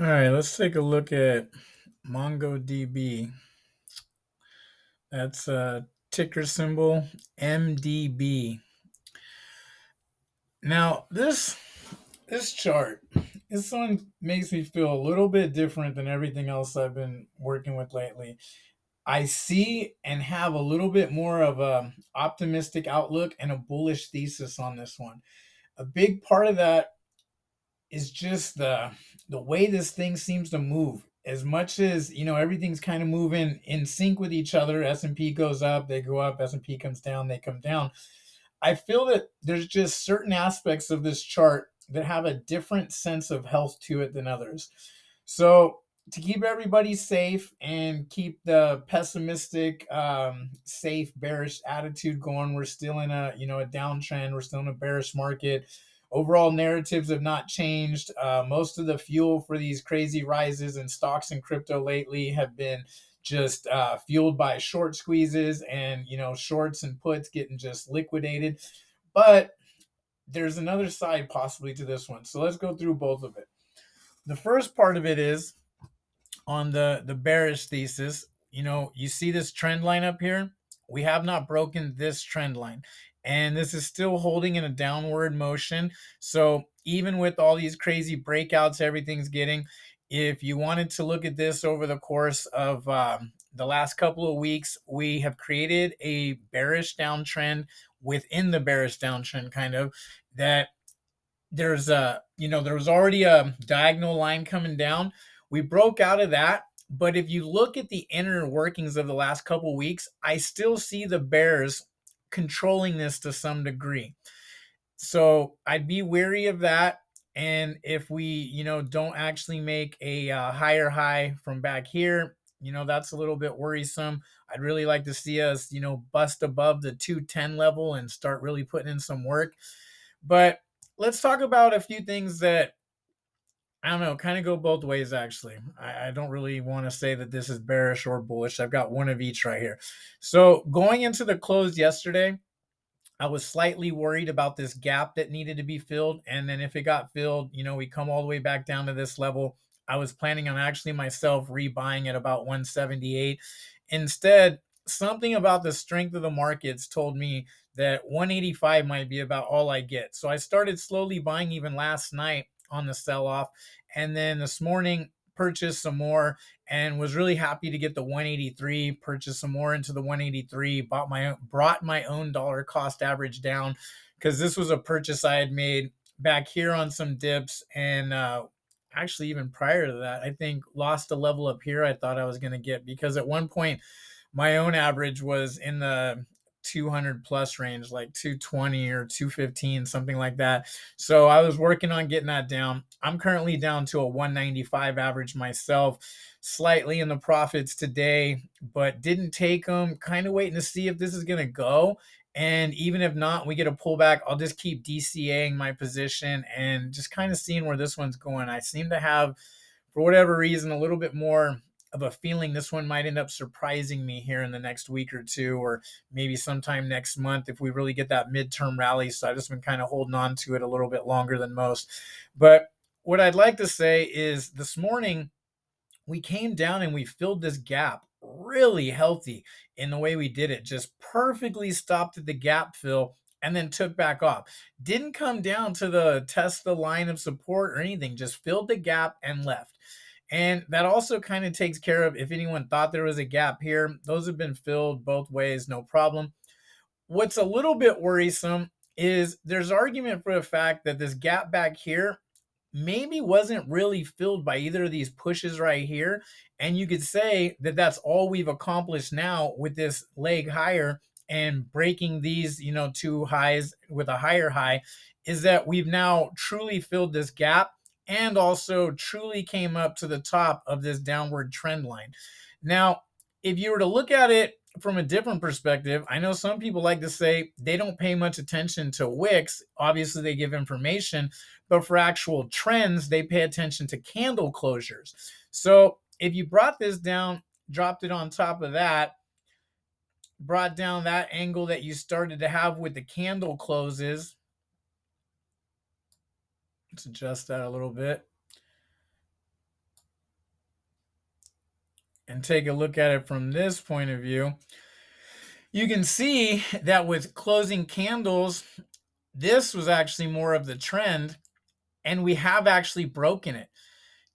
All right, let's take a look at MongoDB. That's ticker symbol MDB. Now, this chart, this one makes me feel a little bit different than everything else I've been working with lately. I see and have a little bit more of a optimistic outlook and a bullish thesis on this one. A big part of that is just the way this thing seems to move. As much as everything's kind of moving in sync with each other. S&P goes up, they go up. S&P comes down, they come down. I feel that there's just certain aspects of this chart that have a different sense of health to it than others. So to keep everybody safe and keep the pessimistic, safe, bearish attitude going, we're still in a downtrend. We're still in a bearish market. Overall narratives have not changed. Most of the fuel for these crazy rises in stocks and crypto lately have been just fueled by short squeezes and shorts and puts getting just liquidated. But there's another side possibly to this one, so let's go through both of it. The first part of it is on the bearish thesis. You see this trend line up here. We have not broken this trend line, and this is still holding in a downward motion. So even with all these crazy breakouts everything's getting, if you wanted to look at this over the course of the last couple of weeks, we have created a bearish downtrend within the bearish downtrend, kind of, that there was already a diagonal line coming down. We broke out of that, but if you look at the inner workings of the last couple weeks, I still see the bears controlling this to some degree. So I'd be wary of that. And if we, don't actually make a higher high from back here, that's a little bit worrisome. I'd really like to see us, bust above the 210 level and start really putting in some work. But let's talk about a few things that I don't know, kind of go both ways, actually. I don't really want to say that this is bearish or bullish. I've got one of each right here. So going into the close yesterday, I was slightly worried about this gap that needed to be filled. And then if it got filled, we come all the way back down to this level. I was planning on actually myself rebuying at about 178. Instead, something about the strength of the markets told me that 185 might be about all I get. So I started slowly buying even last night on the sell off. And then this morning, purchased some more and was really happy to get the 183, purchase some more into the 183, brought my own dollar cost average down, because this was a purchase I had made back here on some dips, and actually even prior to that, I think lost a level up here I thought I was going to get, because at one point my own average was in the 200 plus range, like 220 or 215, something like that. So I was working on getting that down. I'm currently down to a 195 average myself, slightly in the profits today, but didn't take them. Kind of waiting to see if this is going to go. And even if not, we get a pullback, I'll just keep DCAing my position and just kind of seeing where this one's going. I seem to have, for whatever reason, a little bit more of a feeling this one might end up surprising me here in the next week or two, or maybe sometime next month if we really get that midterm rally. So I've just been kind of holding on to it a little bit longer than most. But what I'd like to say is this morning we came down and we filled this gap really healthy in the way we did it. Just perfectly stopped at the gap fill and then took back off. Didn't come down to the test the line of support or anything, just filled the gap and left. And that also kind of takes care of, if anyone thought there was a gap here, those have been filled both ways, no problem. What's a little bit worrisome is there's argument for the fact that this gap back here maybe wasn't really filled by either of these pushes right here. And you could say that that's all we've accomplished now with this leg higher and breaking these, two highs with a higher high, is that we've now truly filled this gap and also truly came up to the top of this downward trend line. Now, if you were to look at it from a different perspective, I know some people like to say they don't pay much attention to wicks. Obviously, they give information, but for actual trends, they pay attention to candle closures. So if you brought this down, dropped it on top of that, brought down that angle that you started to have with the candle closes, let's adjust that a little bit. and take a look at it from this point of view, you can see that with closing candles, this was actually more of the trend, and we have actually broken it.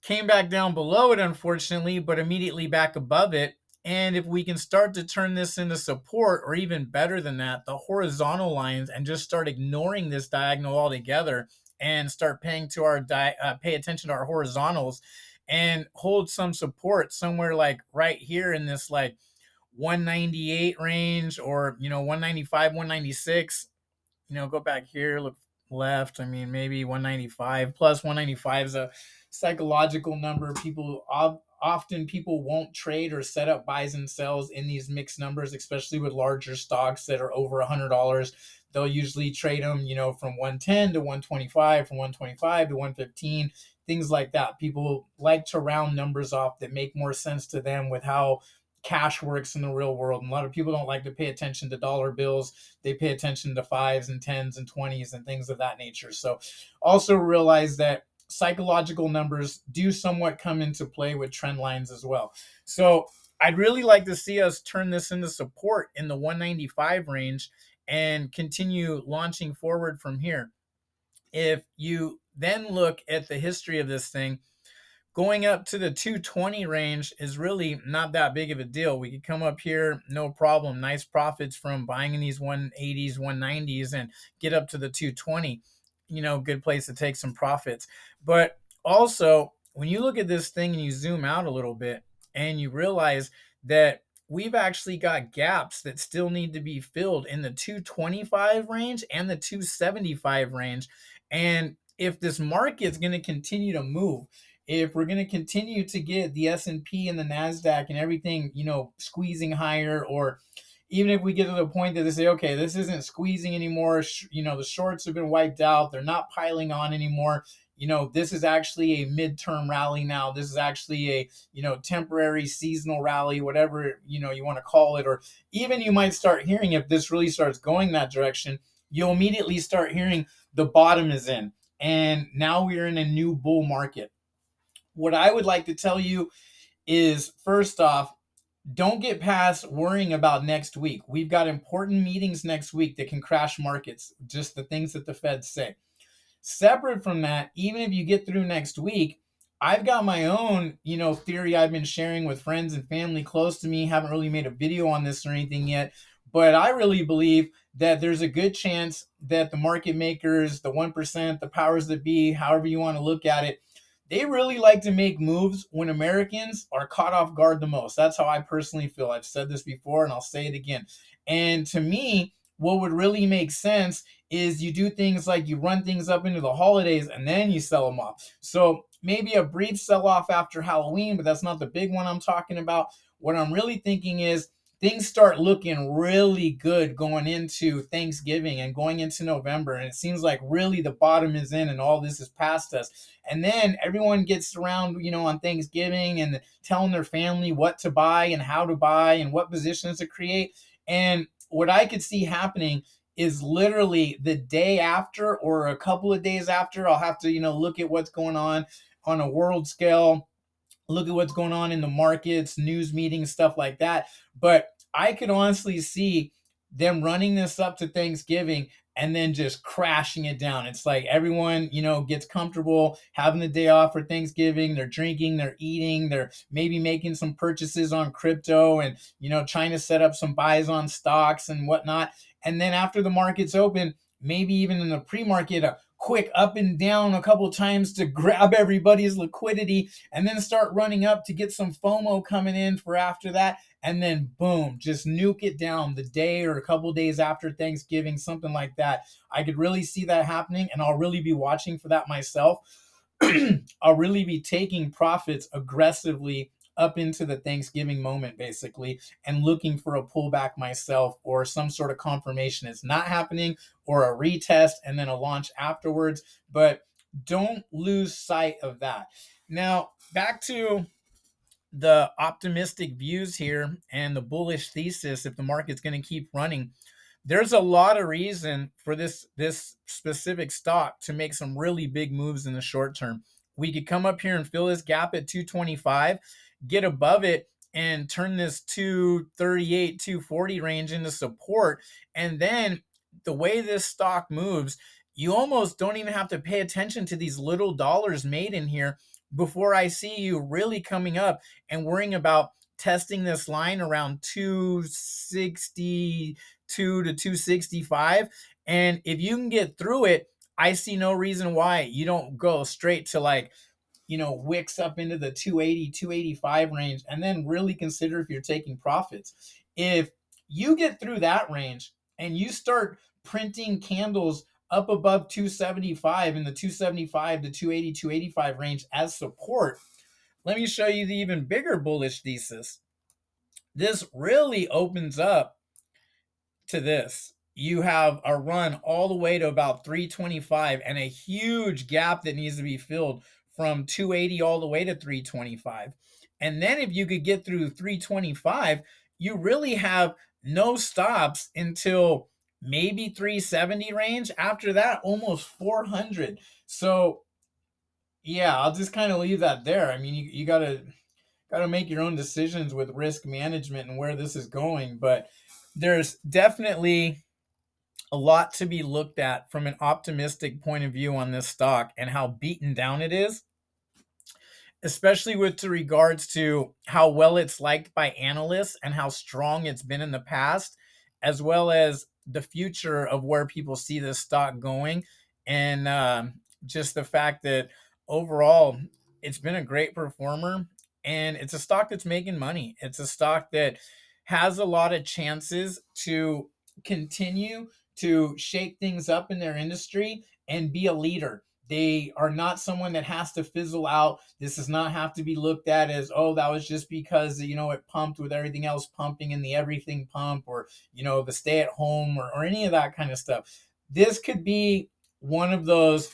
Came back down below it, unfortunately, but immediately back above it. And if we can start to turn this into support, or even better than that, the horizontal lines, and just start ignoring this diagonal altogether and start pay attention to our horizontals and hold some support somewhere like right here in this like 198 range, or 195, 196. Go back here, look left. I mean, maybe 195 plus. 195 is a psychological number. Often people won't trade or set up buys and sells in these mixed numbers, especially with larger stocks that are over $100. They'll usually trade them, from 110 to 125, from 125 to 115, things like that. People like to round numbers off that make more sense to them with how cash works in the real world. And a lot of people don't like to pay attention to dollar bills. They pay attention to fives and tens and 20s and things of that nature. So also realize that psychological numbers do somewhat come into play with trend lines as well. So I'd really like to see us turn this into support in the 195 range and continue launching forward from here. If you then look at the history of this thing, going up to the 220 range is really not that big of a deal. We could come up here, no problem. Nice profits from buying in these 180s, 190s, and get up to the 220. Good place to take some profits. But also, when you look at this thing and you zoom out a little bit and you realize that we've actually got gaps that still need to be filled in the 225 range and the 275 range. And if this market's going to continue to move, if we're going to continue to get the S&P and the NASDAQ and everything, squeezing higher, or even if we get to the point that they say, okay, this isn't squeezing anymore, the shorts have been wiped out, they're not piling on anymore, this is actually a midterm rally now, this is actually a, temporary seasonal rally, whatever, you want to call it, or even you might start hearing, if this really starts going that direction, you'll immediately start hearing the bottom is in, and now we're in a new bull market. What I would like to tell you is, first off, don't get past worrying about next week. We've got important meetings next week that can crash markets, just the things that the Fed say. Separate from that, even if you get through next week, I've got my own, theory I've been sharing with friends and family close to me. Haven't really made a video on this or anything yet, but I really believe that there's a good chance that the market makers, the 1%, the powers that be, however you want to look at it, they really like to make moves when Americans are caught off guard the most. That's how I personally feel. I've said this before and I'll say it again. And to me, what would really make sense is you do things like you run things up into the holidays and then you sell them off. So maybe a brief sell off after Halloween, but that's not the big one I'm talking about. What I'm really thinking is things start looking really good going into Thanksgiving and going into November. And it seems like really the bottom is in and all this is past us. And then everyone gets around, on Thanksgiving and telling their family what to buy and how to buy and what positions to create. And what I could see happening is literally the day after or a couple of days after, I'll have to, look at what's going on a world scale, look at what's going on in the markets, news meetings, stuff like that. But I could honestly see them running this up to Thanksgiving and then just crashing it down. It's like everyone, gets comfortable having the day off for Thanksgiving. They're drinking, they're eating, they're maybe making some purchases on crypto and, trying to set up some buys on stocks and whatnot. And then after the market's open, maybe even in the pre-market, a quick up and down a couple times to grab everybody's liquidity and then start running up to get some FOMO coming in for after that. And then boom, just nuke it down the day or a couple days after Thanksgiving, something like that. I could really see that happening, and I'll really be watching for that myself. I'll really be taking profits aggressively up into the Thanksgiving moment, basically, and looking for a pullback myself or some sort of confirmation it's not happening, or a retest and then a launch afterwards. But don't lose sight of that. Now, back to the optimistic views here and the bullish thesis. If the market's going to keep running, there's a lot of reason for this specific stock to make some really big moves in the short term. We could come up here and fill this gap at 225, get above it, and turn this 238, 240 range into support. And then the way this stock moves, you almost don't even have to pay attention to these little dollars made in here before I see you really coming up and worrying about testing this line around 262 to 265. And if you can get through it, I see no reason why you don't go straight to like, wicks up into the 280, 285 range, and then really consider if you're taking profits. If you get through that range and you start printing candles up above 275 in the 275 to 280, 285 range as support, let me show you the even bigger bullish thesis. This really opens up to this. You have a run all the way to about 325 and a huge gap that needs to be filled from 280 all the way to 325. And then if you could get through 325, you really have no stops until maybe 370 range. After that, almost 400. So yeah, I'll just kind of leave that there. I mean, you gotta make your own decisions with risk management and where this is going, but there's definitely a lot to be looked at from an optimistic point of view on this stock and how beaten down it is, especially with regards to how well it's liked by analysts and how strong it's been in the past, as well as the future of where people see this stock going. And just the fact that overall it's been a great performer, and it's a stock that's making money. It's a stock that has a lot of chances to continue to shake things up in their industry and be a leader. They are not someone that has to fizzle out. This does not have to be looked at as, oh, that was just because, it pumped with everything else pumping in the everything pump, or, the stay at home, or any of that kind of stuff. This could be one of those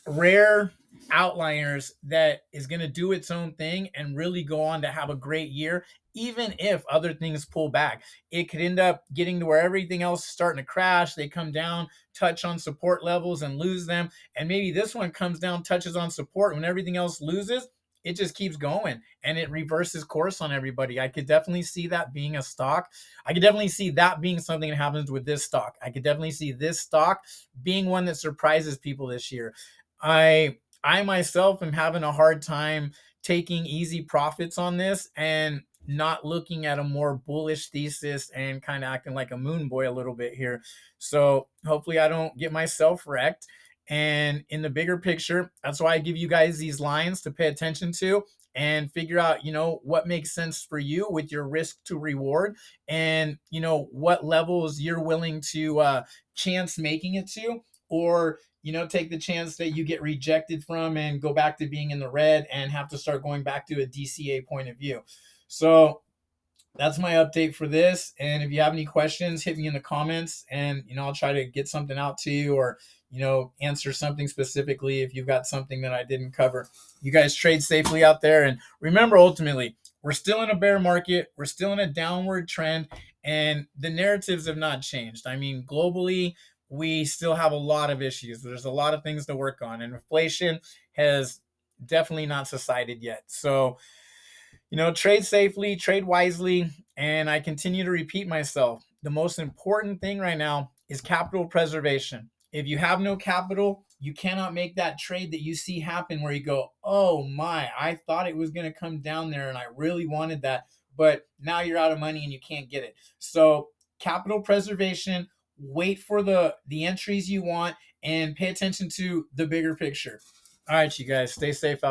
rare outliers that is going to do its own thing and really go on to have a great year, even if other things pull back. It could end up getting to where everything else is starting to crash. They come down, touch on support levels and lose them. And maybe this one comes down, touches on support. When everything else loses, it just keeps going and it reverses course on everybody. I could definitely see that being a stock. I could definitely see that being something that happens with this stock. I could definitely see this stock being one that surprises people this year. I myself am having a hard time taking easy profits on this and not looking at a more bullish thesis and kind of acting like a moon boy a little bit here. So hopefully I don't get myself wrecked. And in the bigger picture, that's why I give you guys these lines to pay attention to and figure out, what makes sense for you with your risk to reward, and, what levels you're willing to chance making it to, or take the chance that you get rejected from and go back to being in the red and have to start going back to a DCA point of view. So that's my update for this. And if you have any questions, hit me in the comments, and I'll try to get something out to you, or answer something specifically if you've got something that I didn't cover. You guys trade safely out there, and remember, ultimately, we're still in a bear market, we're still in a downward trend, and the narratives have not changed. I mean, globally, we still have a lot of issues. There's a lot of things to work on, and inflation has definitely not subsided yet. So trade safely, trade wisely. And I continue to repeat myself. The most important thing right now is capital preservation. If you have no capital, you cannot make that trade that you see happen where you go, oh my, I thought it was going to come down there and I really wanted that, but now you're out of money and you can't get it. So capital preservation, wait for the entries you want, and pay attention to the bigger picture. All right, you guys, stay safe out there.